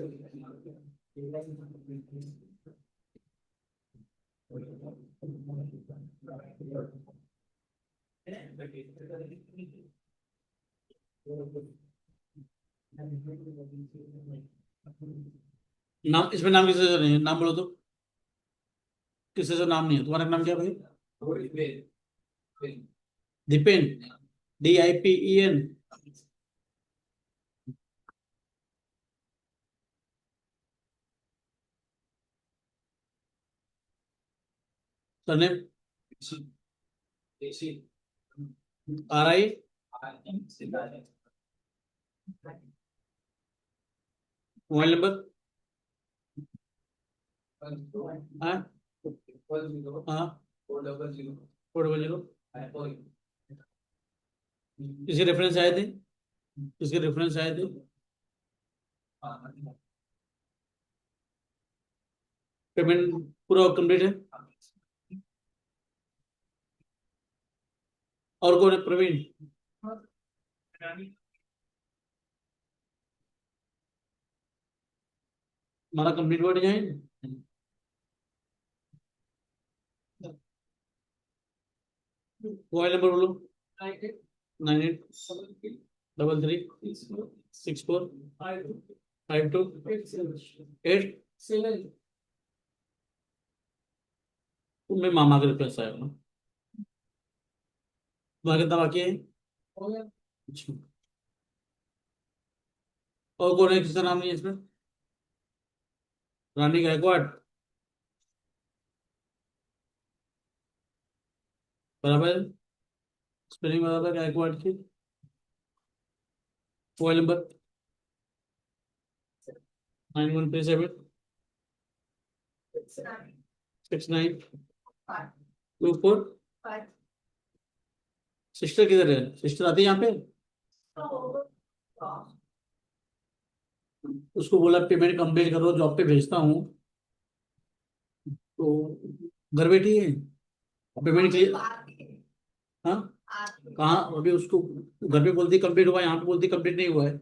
नाम इसमें नाम किसी से नहीं है, नाम बोलो तो। किसी से नाम नहीं है, तुम्हारा नाम क्या है भाई? Sir. Dipen. DIPEN। Surname? RI? Mobile number? हाँ। हाँ। 400। किसके रेफरेंस आए थे? किसके रेफरेंस आए थे? पेमेंट पूरा कंप्लीट है? और कौन है? प्रवीण? हमारा कंप्लीट हुआ डिजाइन। मोबाइल नंबर बोलो। 98336452 में मामा के रेफरेंस आएगा ना। तुम्हारा कितना बाकी है? अच्छा। और कौन है, किसका नाम नहीं है इसमें? रानी गायकवाड़, बराबर। स्पेलिंग बराबर गायकवाड़ की। Mobile number 91376924। सिस्टर किधर है? सिस्टर आती है यहाँ पे? उसको बोला पेमेंट कंप्लीट करो, जॉब पे भेजता हूँ। तो घर बैठी है, पेमेंट क्लियर। हाँ, कहाँ अभी उसको घर पे बोलती कंप्लीट हुआ है, यहाँ पे बोलती कंप्लीट नहीं हुआ है।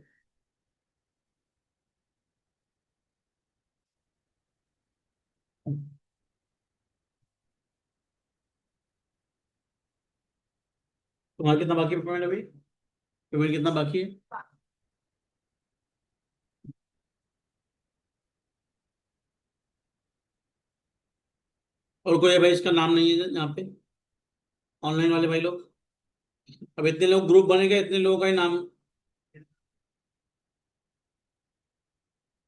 तुम्हारा कितना बाकी है पेमेंट अभी? पेमेंट कितना बाकी है? और कोई है भाई इसका नाम नहीं है यहाँ पे, ऑनलाइन वाले भाई लोग? अब इतने लोग ग्रुप बनेगा, इतने लोगों का ही नाम,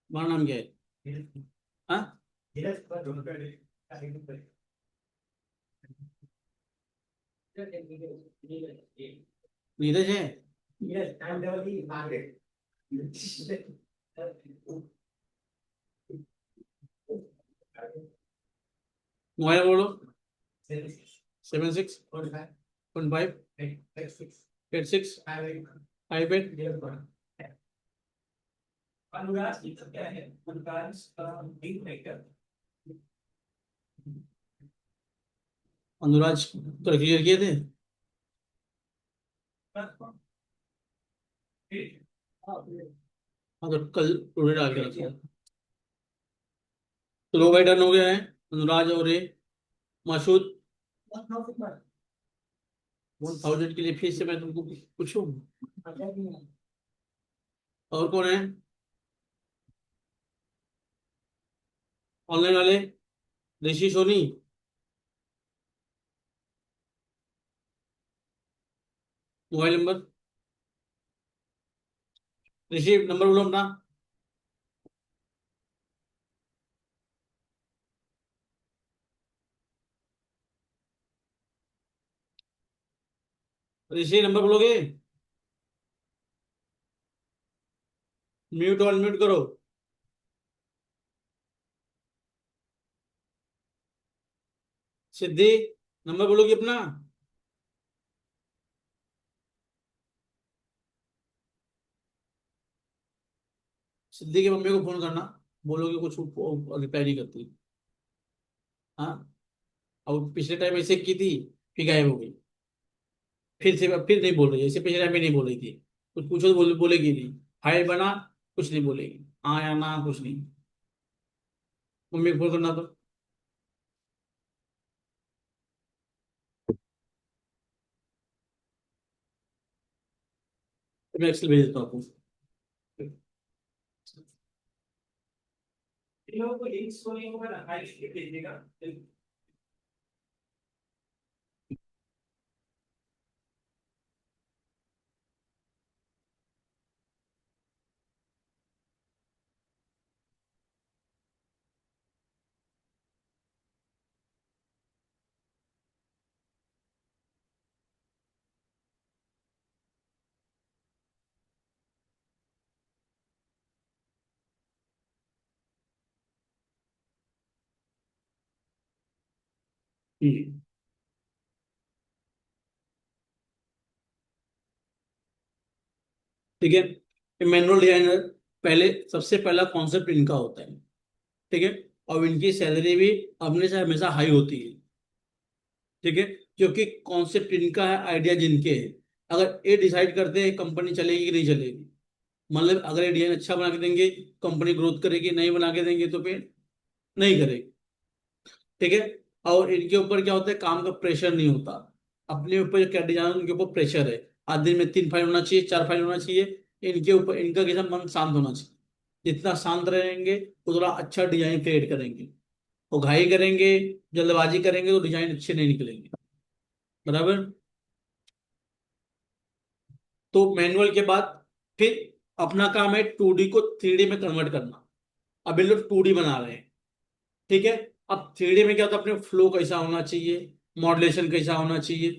तुम्हारा नाम क्या है? हाँ, Yes, but don't worry. I will pay. Neeraj है? Yes, I'm the only market. Mobile बोलो। 76, 76 45, 5 86, 86 58। 5, अनुराग ये सब क्या है? अनुराग डील मेकर। अनुराज कर क्लियर किए थे? हाँ, तो कल टुडे डाल के रखो। तो लो भाई, डन हो गया है। अनुराज और ये मासूद। 1000 के लिए फीस से मैं तुमको पूछूं? और कौन है ऑनलाइन वाले? ऋषि सोनी, मोबाइल नंबर। ऋषि नंबर बोलो अपना। ऋषि नंबर बोलोगे? म्यूट और अनम्यूट करो। सिद्धि, नंबर बोलोगी अपना? सिद्धि की मम्मी को फोन करना, बोलोगे कुछ रिप्लाई नहीं करती। हाँ, अब पिछले टाइम ऐसे की थी, फिर गायब हो गई, फिर नहीं बोल रही है, ऐसे पिछले टाइम में नहीं बोल रही थी। कुछ पूछो तो बोलेगी नहीं। फाइल बना, कुछ नहीं बोलेगी, हाँ या ना कुछ नहीं। मम्मी को फोन करना तो। मैं एक्सेल भेज देता हूँ आपको। इन लोगों को लिंक्स को नहीं होगा ना, फाइल के भेजिएगा। हम्म, ठीक है। मैनुअल डिजाइनर, पहले सबसे पहला कॉन्सेप्ट इनका होता है, ठीक है। और इनकी सैलरी भी अपने से हमेशा हाई होती है, ठीक है, क्योंकि कॉन्सेप्ट इनका है, आइडिया जिनके है। अगर ये डिसाइड करते हैं कंपनी चलेगी कि नहीं चलेगी, मतलब अगर ये डिजाइन अच्छा बना के देंगे कंपनी ग्रोथ करेगी, नहीं बना के देंगे तो फिर नहीं करेगी, ठीक है। और इनके ऊपर क्या होता है, काम का प्रेशर नहीं होता। अपने ऊपर जो क्या डिजाइन उनके ऊपर प्रेशर है, आज दिन में 3 फाइल होना चाहिए, 4 फाइल होना चाहिए। इनके ऊपर इनका कैसा मन शांत होना चाहिए। जितना शांत रहेंगे उतना अच्छा डिजाइन क्रिएट करेंगे। वो घाई करेंगे, जल्दबाजी करेंगे तो डिजाइन अच्छे नहीं निकलेंगे। बराबर। तो मैनुअल के बाद फिर अपना काम है 2D को 3D में कन्वर्ट करना। अब इन लोग 2D बना रहे हैं, ठीक है। अब 3D में क्या होता है, अपने फ्लो कैसा होना चाहिए, मॉड्यूलेशन कैसा होना चाहिए,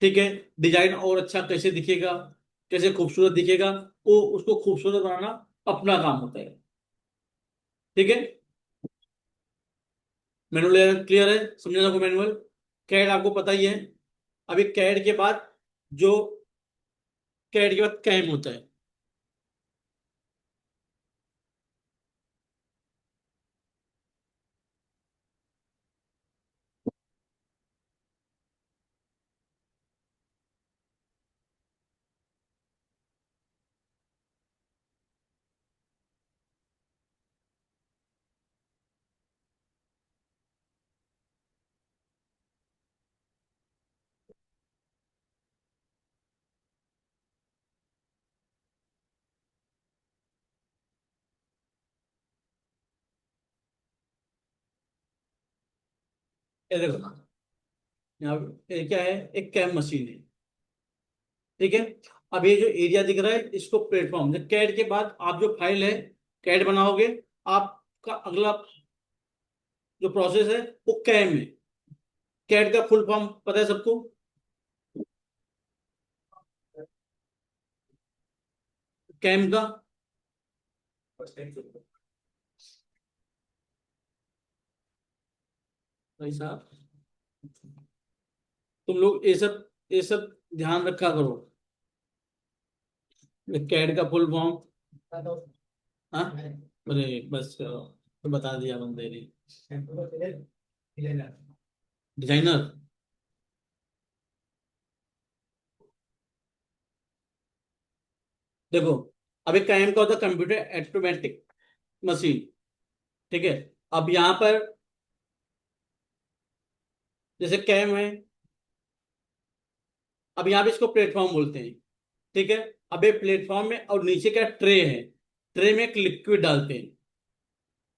ठीक है। डिजाइन और अच्छा कैसे दिखेगा, कैसे खूबसूरत दिखेगा, वो उसको खूबसूरत बनाना अपना काम होता है, ठीक है। मैनुअल क्लियर है, समझे ना को मैनुअल। कैड आपको पता ही है। अभी कैड के बाद जो कैड के बाद कैम होता है। ये देखो ना, यहाँ पे ये क्या है, एक कैम मशीन है, ठीक है। अब ये जो एरिया दिख रहा है इसको प्लेटफॉर्म, कैड के बाद आप जो फाइल है कैड बनाओगे, आपका अगला जो प्रोसेस है वो कैम है। कैड का फुल फॉर्म पता है सबको? कैम का भाई साहब, तुम लोग ये सब ध्यान रखा करो। कैड का फुल फॉर्म, हाँ, अरे बस तो बता दिया बंदे ने। डिजाइनर, देखो अब एक कैम का होता है कंप्यूटर ऑटोमेटिक मशीन, ठीक है। अब यहाँ पर जैसे कैम है, अब यहाँ पे इसको प्लेटफॉर्म बोलते हैं, ठीक है। अब ये प्लेटफॉर्म में और नीचे क्या ट्रे है, ट्रे में एक लिक्विड डालते हैं,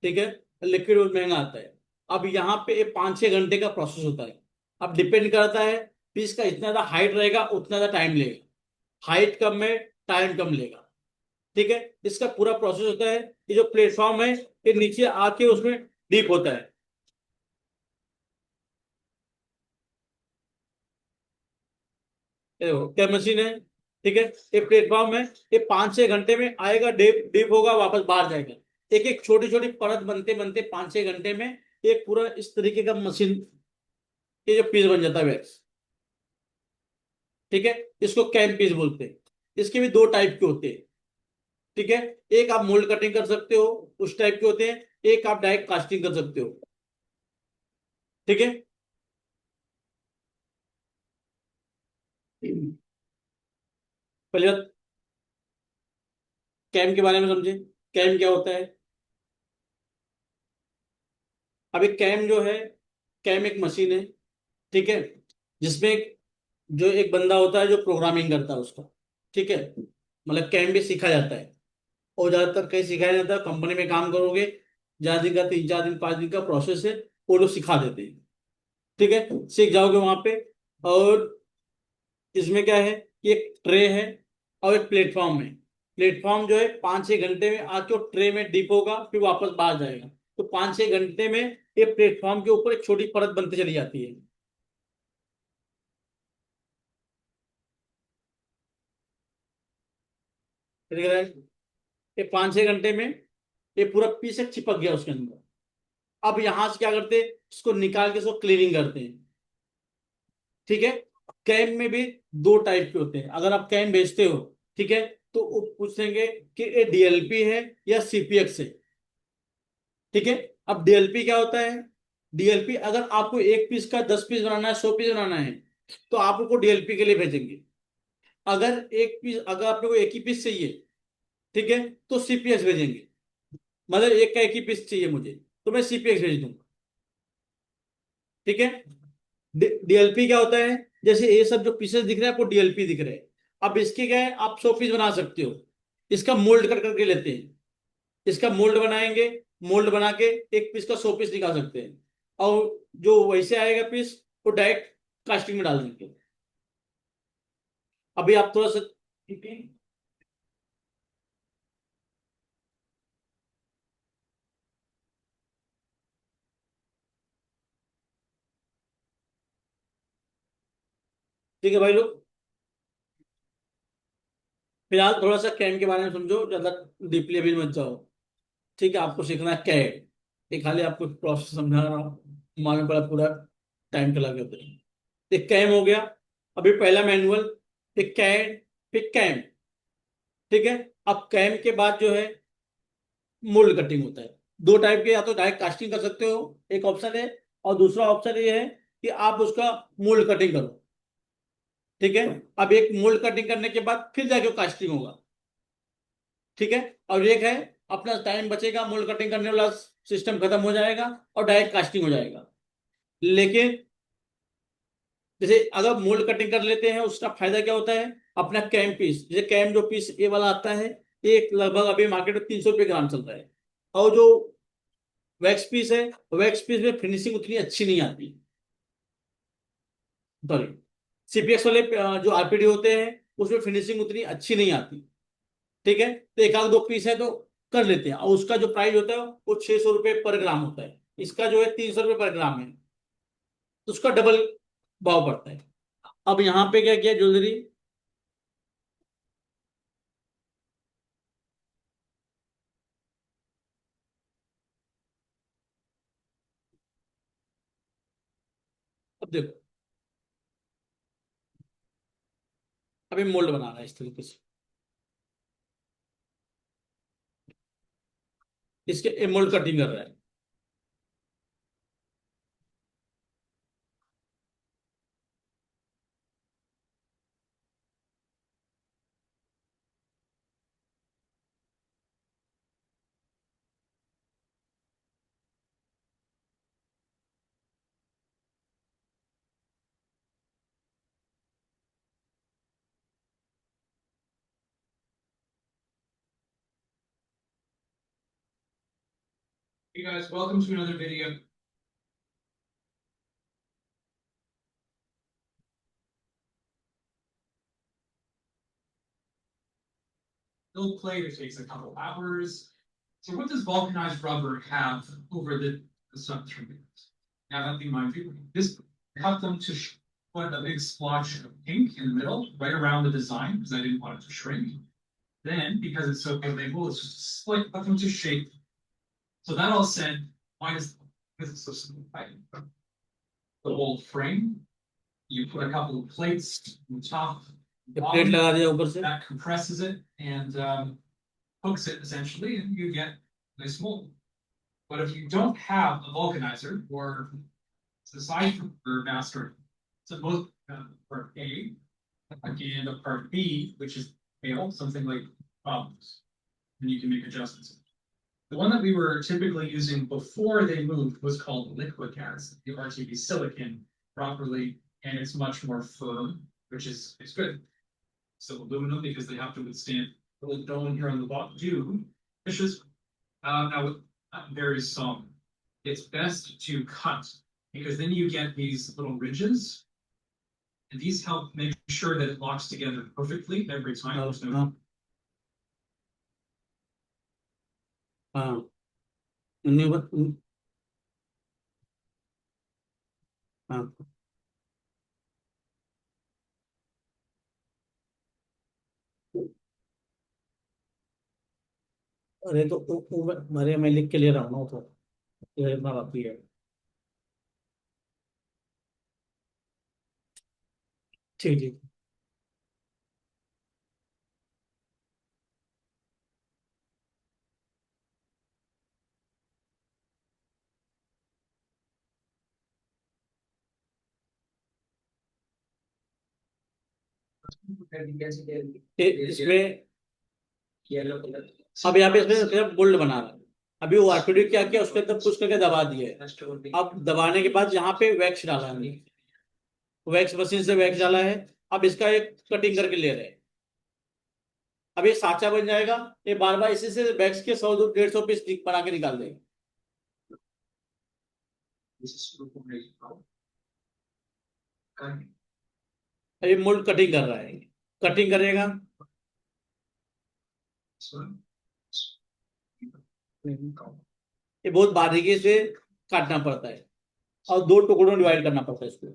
ठीक है। लिक्विड बहुत महंगा आता है। अब यहाँ पे 5-6 घंटे का प्रोसेस होता है। अब डिपेंड करता है पीस का, इतना ज्यादा हाइट रहेगा उतना ज्यादा टाइम लेगा, हाइट कम में टाइम कम लेगा, ठीक है। इसका पूरा प्रोसेस होता है। ये जो प्लेटफॉर्म है ये नीचे आके उसमें डीप होता है। ये देखो क्या मशीन है, ठीक है। ये प्लेटफॉर्म है, ये 5-6 घंटे में आएगा, डीप डीप होगा, वापस बाहर जाएगा। एक एक छोटी छोटी परत बनते बनते 5-6 घंटे में एक पूरा इस तरीके का मशीन, ये जो पीस बन जाता है वैक्स, ठीक है। इसको कैम पीस बोलते हैं। इसके भी दो टाइप के होते हैं, ठीक है। एक आप मोल्ड कटिंग कर सकते हो, उस टाइप के होते हैं। एक आप डायरेक्ट कास्टिंग कर सकते हो, ठीक है। पहले बात कैम के बारे में समझे, कैम क्या होता है। अब एक कैम जो है, कैम एक मशीन है, ठीक है, जिसमें जो एक बंदा होता है जो प्रोग्रामिंग करता है उसका, ठीक है। मतलब कैम भी सीखा जाता है, और ज्यादातर कहीं सिखाया जाता है, कंपनी में काम करोगे, ज्यादा दिन का 3-4 दिन 5 दिन का प्रोसेस है, वो लोग सिखा देते हैं, ठीक है। सीख जाओगे वहां पे। और इसमें क्या है कि एक ट्रे है और एक प्लेटफॉर्म है। प्लेटफॉर्म जो है 5-6 घंटे में आके ट्रे में डिप होगा, फिर वापस बाहर जाएगा। तो 5-6 घंटे में ये प्लेटफॉर्म के ऊपर एक छोटी परत बनती चली जाती है, ठीक है। ये 5-6 घंटे में ये पूरा पीस एक चिपक गया उसके अंदर। अब यहां से क्या करते हैं, इसको निकाल के इसको क्लीनिंग करते हैं, ठीक है। कैम में भी दो टाइप के होते हैं। अगर आप कैम बेचते हो, ठीक है, तो वो पूछेंगे कि ये डीएलपी है या सीपीएक्स है, ठीक है। अब डीएलपी क्या होता है, डीएलपी अगर आपको एक पीस का 10 पीस बनाना है, 100 पीस बनाना है, तो आप उनको डीएलपी के लिए भेजेंगे। अगर एक पीस, अगर आपको एक ही पीस चाहिए, ठीक है, तो सीपीएक्स भेजेंगे। मतलब एक का एक ही पीस चाहिए मुझे, तो मैं सीपीएक्स भेज दूंगा, ठीक है। डीएलपी क्या होता है, जैसे ये सब जो पीसेस दिख रहे हैं आपको डीएलपी दिख रहे हैं। अब इसके क्या है, आप 100 पीस बना सकते हो। इसका मोल्ड कर करके लेते हैं, इसका मोल्ड बनाएंगे, मोल्ड बना के एक पीस का 100 पीस निकाल सकते हैं। और जो वैसे आएगा पीस वो डायरेक्ट कास्टिंग में डाल देंगे। अभी आप थोड़ा सा, ठीक है, ठीक है भाई लोग, फिलहाल थोड़ा सा कैम के बारे में समझो, ज्यादा डीपली अभी मत जाओ। ठीक है, आपको सीखना है कैड। ये खाली आपको प्रोसेस समझा रहा हूँ, मालूम पड़ा पूरा टाइम चला गया उधर। एक कैम हो गया, अभी पहला मैनुअल, फिर कैड, फिर कैम। ठीक है, अब कैम के बाद जो है मोल्ड कटिंग होता है। दो टाइप के, या तो डायरेक्ट कास्टिंग कर सकते हो, एक ऑप्शन है, और दूसरा ऑप्शन ये है कि आप उसका मोल्ड कटिंग करो। ठीक है, अब एक मोल्ड कटिंग करने के बाद फिर जाके कास्टिंग होगा। ठीक है, और एक है अपना टाइम बचेगा, मोल्ड कटिंग करने वाला सिस्टम खत्म हो जाएगा और डायरेक्ट कास्टिंग हो जाएगा। लेकिन जैसे अगर मोल्ड कटिंग कर लेते हैं उसका फायदा क्या होता है, अपना कैम पीस, जैसे कैम जो पीस ये वाला आता है, एक लगभग अभी मार्केट में 300 रुपये ग्राम चल रहा है। और जो वैक्स पीस है, वैक्स पीस में फिनिशिंग उतनी अच्छी नहीं आती। सॉरी, सीपीएक्स वाले जो आरपीडी होते हैं उसमें फिनिशिंग उतनी अच्छी नहीं आती। ठीक है, तो एक आध दो पीस है तो कर लेते हैं, और उसका जो प्राइस होता है वो 600 रुपये पर ग्राम होता है। इसका जो है 300 रुपये पर ग्राम है, तो उसका डबल भाव पड़ता है। अब यहाँ पे क्या किया ज्वेलरी, अब देखो, अभी मोल्ड बना रहा है इस तरीके से, इसके मोल्ड कटिंग कर रहा है। Hey guys, welcome to another video. Build plate, it takes a couple hours. So what does vulcanized rubber have over the substrate? Now that thing, mind you, this helped them to put a big splotch of pink in the middle, right around the design, because I didn't want it to shrink. Then, because it's so label, it's just a split, put them to shape. So that all said, because it's so simple, the whole frame, you put a couple of plates on top, plate लगा दिया ऊपर से, that compresses it and hooks it essentially, and you get a nice mold. But if you don't have a vulcanizer or the side for master, so both part A and a part B, which is fail, something like problems, and you can make adjustments. The one that we were typically using before they moved was called liquid gas, the RTB silicon properly, and it's much more firm, which is good. So aluminum, because they have to withstand a little dome here on the bottom, do fishes. Now with varies some. It's best to cut because then you get these little ridges, and these help make sure that it locks together perfectly every time. There's no हाँ, new, हाँ, अरे तो अरे मैं लिख के ले रहा हूँ ना, तो ये इतना बाकी है। ठीक ठीक, इसमें अब यहाँ पे इसमें बोल्ड बना रहा है। अभी वो आरपीडी क्या किया, उसके अंदर पुश करके दबा दिया है। अब दबाने के बाद यहाँ पे वैक्स डाला है, वैक्स मशीन से वैक्स डाला है, अब इसका एक कटिंग करके ले रहे हैं। अब ये साचा बन जाएगा, ये बार बार इसी से वैक्स के 100-150 पीस बना के निकाल देंगे। अब ये मोल्ड कटिंग कर रहा है, कटिंग करेगा। ये बहुत बारीकी से काटना पड़ता है और 2 टुकड़ों में डिवाइड करना पड़ता है इसको।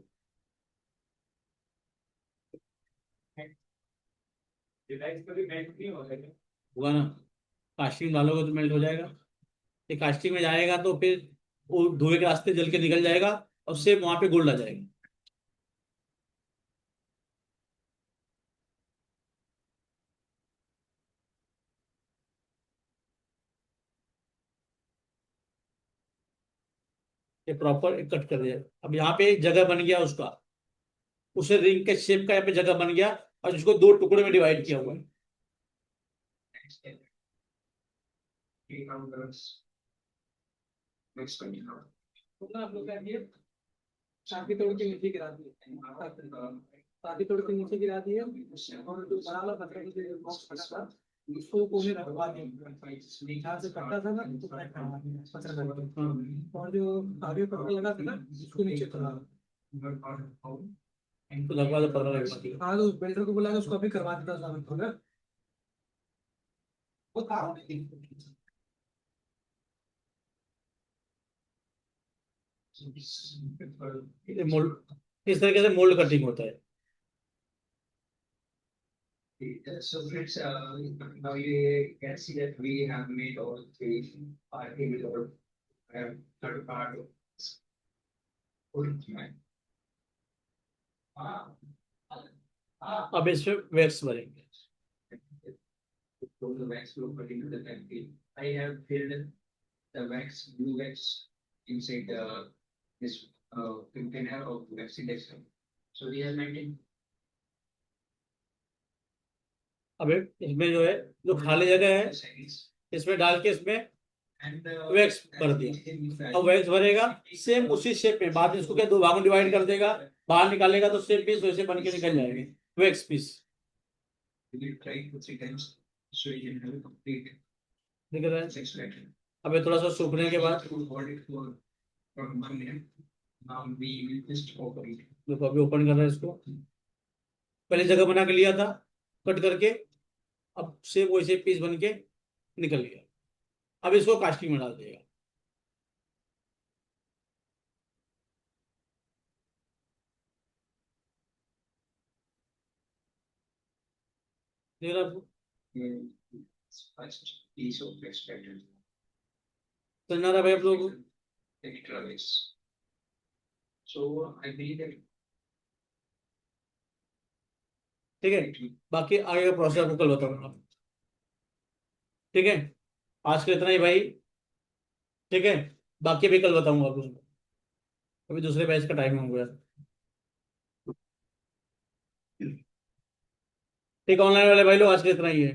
होगा ना, कास्टिंग डालोगे तो मेल्ट हो जाएगा। ये कास्टिंग में जाएगा तो फिर वो धुएं के रास्ते जल के निकल जाएगा और सेम वहां पे गोल्ड आ जाएगा। ये प्रॉपर कट कर दिया। अब यहाँ पे एक जगह बन गया उसका, उसे रिंग के शेप का यहाँ पे जगह बन गया और इसको 2 टुकड़े में डिवाइड किया हुआ है। आप लोग क्या किए, चाबी तोड़ के नीचे गिरा दिए, चाबी तोड़ के नीचे गिरा दिए और जो बड़ा वाला पत्थर के जो बॉक्स फटा था उसको कोने रखवा दिए, जहाँ से कटा था ना उसको रखवा दिया पत्थर करके, और जो आगे पत्थर लगा था ना उसको नीचे चला। तो लगवा दो, पता लगवा। हाँ तो बिल्डर को बोला उसको अभी करवा देता था वो था। ये मोल्ड, इस तरीके से मोल्ड कटिंग होता है। So friends, now you can see that we have made all three articles or third part of this. अब इसमें वैक्स भरेंगे। So the wax flow cutting to the template. I have filled the wax, blue wax inside this container of wax index. So we have maintained. अब इसमें जो है, जो खाली जगह है इसमें डाल के इसमें वैक्स भर दिया। अब वैक्स भरेगा सेम उसी शेप में, बाद में इसको क्या 2 भागों में डिवाइड कर देगा, बाहर निकालेगा तो सेम पीस वैसे बन के निकल जाएंगे wax piece. We will try 2-3 times so you can have a complete दिख रहा है। satisfaction. अब ये थोड़ा सा सूखने के बाद To hold it for 1 minute. Now we will just open it. देखो अभी ओपन कर रहा है इसको। पहले जगह बना के लिया था कट करके, अब सेम वैसे पीस बन के निकल गया। अब इसको कास्टिंग में डाल देगा। देख रहा है आपको? First piece of extracted. समझ रहा भाई आप लोगों को? Extra waste. So I believe that ठीक है, बाकी आगे का प्रोसेस आपको कल बताऊंगा। ठीक है, आज का इतना ही भाई। ठीक है, बाकी भी कल बताऊंगा आपको। अभी दूसरे बैच का टाइम हो गया। ठीक है, ऑनलाइन वाले भाई लोग आज का इतना ही है।